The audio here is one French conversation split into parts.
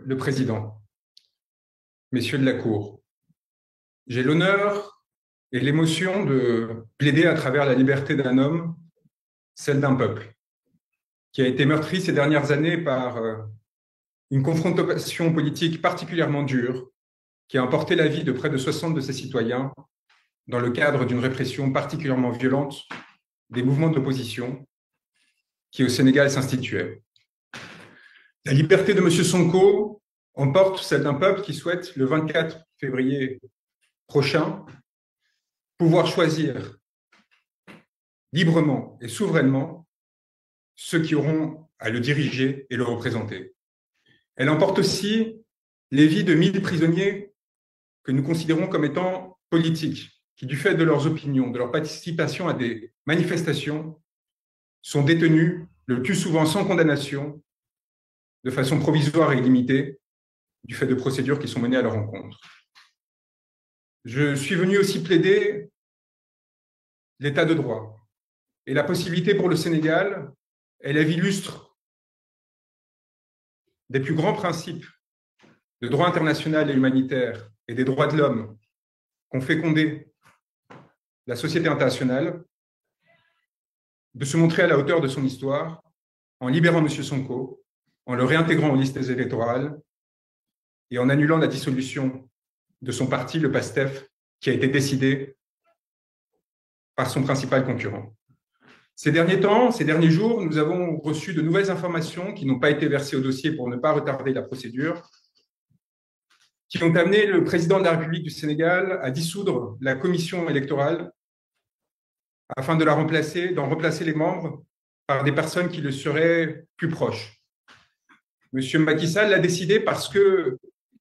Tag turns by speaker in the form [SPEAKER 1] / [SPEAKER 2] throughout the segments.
[SPEAKER 1] le Président, messieurs de la Cour, j'ai l'honneur et l'émotion de plaider à travers la liberté d'un homme, celle d'un peuple, qui a été meurtri ces dernières années par une confrontation politique particulièrement dure, qui a emporté la vie de près de 60 de ses citoyens dans le cadre d'une répression particulièrement violente des mouvements d'opposition qui au Sénégal s'instituaient. La liberté de M. Sonko emporte celle d'un peuple qui souhaite, le 24 février prochain, pouvoir choisir librement et souverainement ceux qui auront à le diriger et le représenter. Elle emporte aussi les vies de 1000 prisonniers que nous considérons comme étant politiques, qui, du fait de leurs opinions, de leur participation à des manifestations, sont détenus le plus souvent sans condamnation, de façon provisoire et illimitée, du fait de procédures qui sont menées à leur encontre. Je suis venu aussi plaider l'état de droit et la possibilité pour le Sénégal, élève illustre des plus grands principes de droit international et humanitaire et des droits de l'homme qu'ont fécondé la société internationale, de se montrer à la hauteur de son histoire en libérant M. Sonko, en le réintégrant aux listes électorales et en annulant la dissolution de son parti, le PASTEF, qui a été décidé par son principal concurrent. Ces derniers temps, ces derniers jours, nous avons reçu de nouvelles informations qui n'ont pas été versées au dossier pour ne pas retarder la procédure, qui ont amené le président de la République du Sénégal à dissoudre la commission électorale afin de d'en remplacer les membres par des personnes qui le seraient plus proches. M. Macky Sall l'a décidé parce que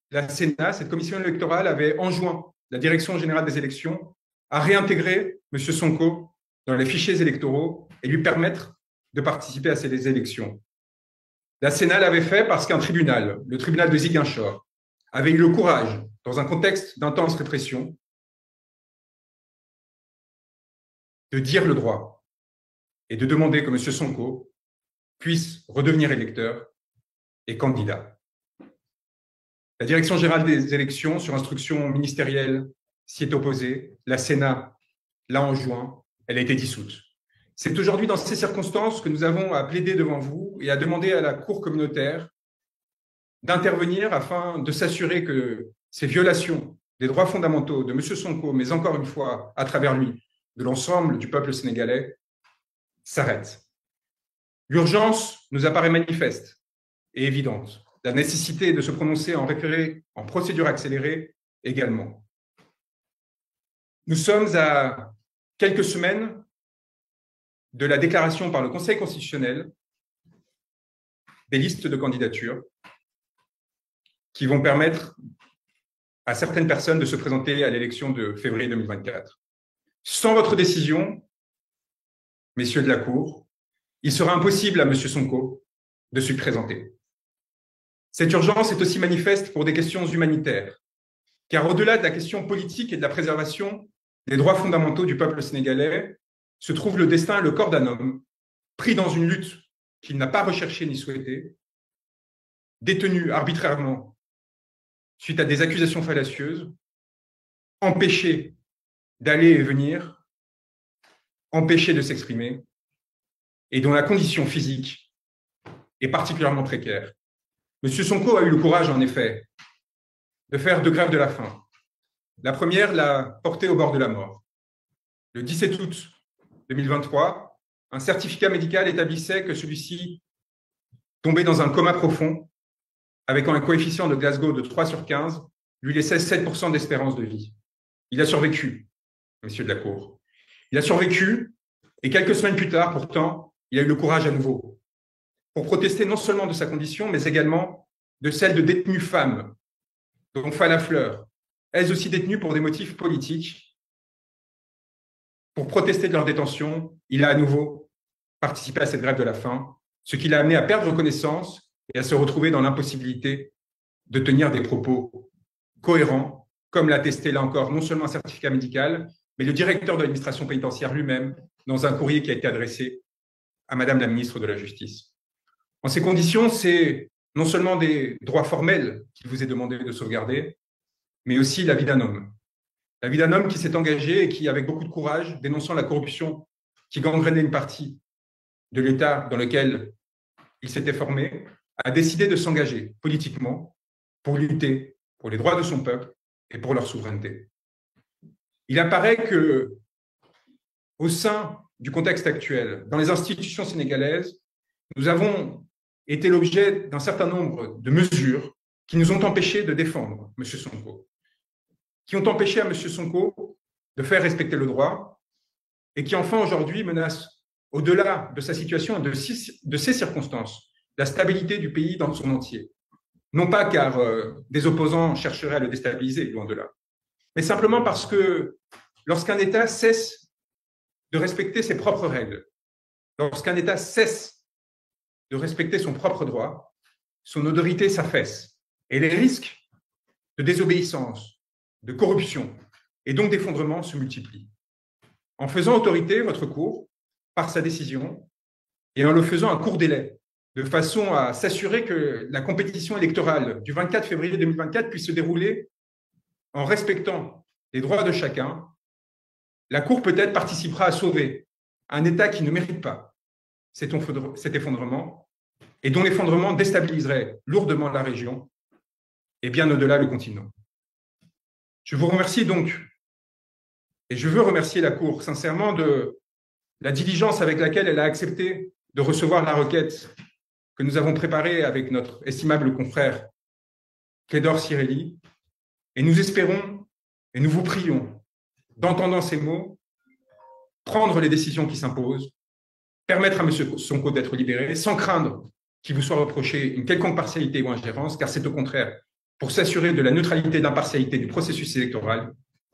[SPEAKER 1] la Sénat, cette commission électorale, avait enjoint la Direction générale des élections à réintégrer M. Sonko dans les fichiers électoraux et lui permettre de participer à ces élections. La Sénat l'avait fait parce qu'un tribunal, le tribunal de Ziguinchor, avait eu le courage, dans un contexte d'intense répression, de dire le droit et de demander que M. Sonko puisse redevenir électeur et candidat. La Direction générale des élections, sur instruction ministérielle, s'y est opposée. La Sénat l'a enjoint. Elle a été dissoute. C'est aujourd'hui dans ces circonstances que nous avons à plaider devant vous et à demander à la Cour communautaire d'intervenir afin de s'assurer que ces violations des droits fondamentaux de M. Sonko, mais encore une fois, à travers lui, de l'ensemble du peuple sénégalais, s'arrêtent. L'urgence nous apparaît manifeste et évidente. La nécessité de se prononcer en référé en procédure accélérée également. Nous sommes à quelques semaines de la déclaration par le Conseil constitutionnel des listes de candidatures qui vont permettre à certaines personnes de se présenter à l'élection de février 2024. Sans votre décision, messieurs de la Cour, il sera impossible à M. Sonko de se présenter. Cette urgence est aussi manifeste pour des questions humanitaires, car au-delà de la question politique et de la préservation des droits fondamentaux du peuple sénégalais, se trouve le destin et le corps d'un homme pris dans une lutte qu'il n'a pas recherchée ni souhaitée, détenu arbitrairement suite à des accusations fallacieuses, empêché d'aller et venir, empêché de s'exprimer, et dont la condition physique est particulièrement précaire. M. Sonko a eu le courage, en effet, de faire 2 grèves de la faim. La première l'a porté au bord de la mort. Le 17 août 2023, un certificat médical établissait que celui-ci tombait dans un coma profond, avec un coefficient de Glasgow de 3 sur 15, lui laissait 7% d'espérance de vie. Il a survécu, messieurs de la Cour. Il a survécu, et quelques semaines plus tard, pourtant, il a eu le courage à nouveau pour protester non seulement de sa condition, mais également de celle de détenues femmes, dont Falla Fleur, elles aussi détenues pour des motifs politiques. Pour protester de leur détention, il a à nouveau participé à cette grève de la faim, ce qui l'a amené à perdre connaissance et à se retrouver dans l'impossibilité de tenir des propos cohérents, comme l'a attesté là encore non seulement un certificat médical, mais le directeur de l'administration pénitentiaire lui-même, dans un courrier qui a été adressé à Madame la ministre de la Justice. En ces conditions, c'est non seulement des droits formels qu'il vous est demandé de sauvegarder, mais aussi la vie d'un homme. La vie d'un homme qui s'est engagé et qui, avec beaucoup de courage, dénonçant la corruption qui gangrénait une partie de l'État dans lequel il s'était formé, a décidé de s'engager politiquement pour lutter pour les droits de son peuple et pour leur souveraineté. Il apparaît que, au sein du contexte actuel, dans les institutions sénégalaises, nous avons été l'objet d'un certain nombre de mesures qui nous ont empêchés de défendre M. Sonko, qui ont empêché à M. Sonko de faire respecter le droit et qui, enfin, aujourd'hui, menacent, au-delà de sa situation et de ses circonstances, la stabilité du pays dans son entier. Non pas car des opposants chercheraient à le déstabiliser, loin de là, mais simplement parce que lorsqu'un État cesse de respecter ses propres règles, lorsqu'un État cesse de respecter son propre droit, son autorité s'affaisse et les risques de désobéissance, de corruption et donc d'effondrement se multiplient. En faisant autorité, votre Cour, par sa décision, et en le faisant à court délai, de façon à s'assurer que la compétition électorale du 24 février 2024 puisse se dérouler en respectant les droits de chacun, la Cour peut-être participera à sauver un État qui ne mérite pas cet effondrement et dont l'effondrement déstabiliserait lourdement la région et bien au-delà le continent. Je vous remercie donc, et je veux remercier la Cour sincèrement de la diligence avec laquelle elle a accepté de recevoir la requête que nous avons préparée avec notre estimable confrère Clédor Cirelli, et nous espérons et nous vous prions d'entendant ces mots, prendre les décisions qui s'imposent, permettre à M. Sonko d'être libéré sans craindre qu'il vous soit reproché une quelconque partialité ou ingérence, car c'est au contraire pour s'assurer de la neutralité et d'impartialité du processus électoral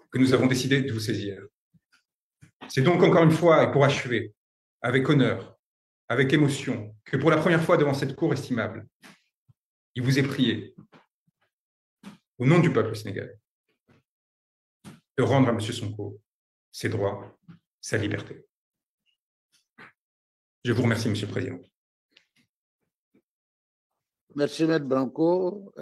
[SPEAKER 1] que nous avons décidé de vous saisir. C'est donc encore une fois, et pour achever, avec honneur, avec émotion, que pour la première fois devant cette cour estimable, il vous est prié, au nom du peuple sénégalais, de rendre à M. Sonko ses droits, sa liberté. Je vous remercie, Monsieur le Président.
[SPEAKER 2] Merci, M. Branco.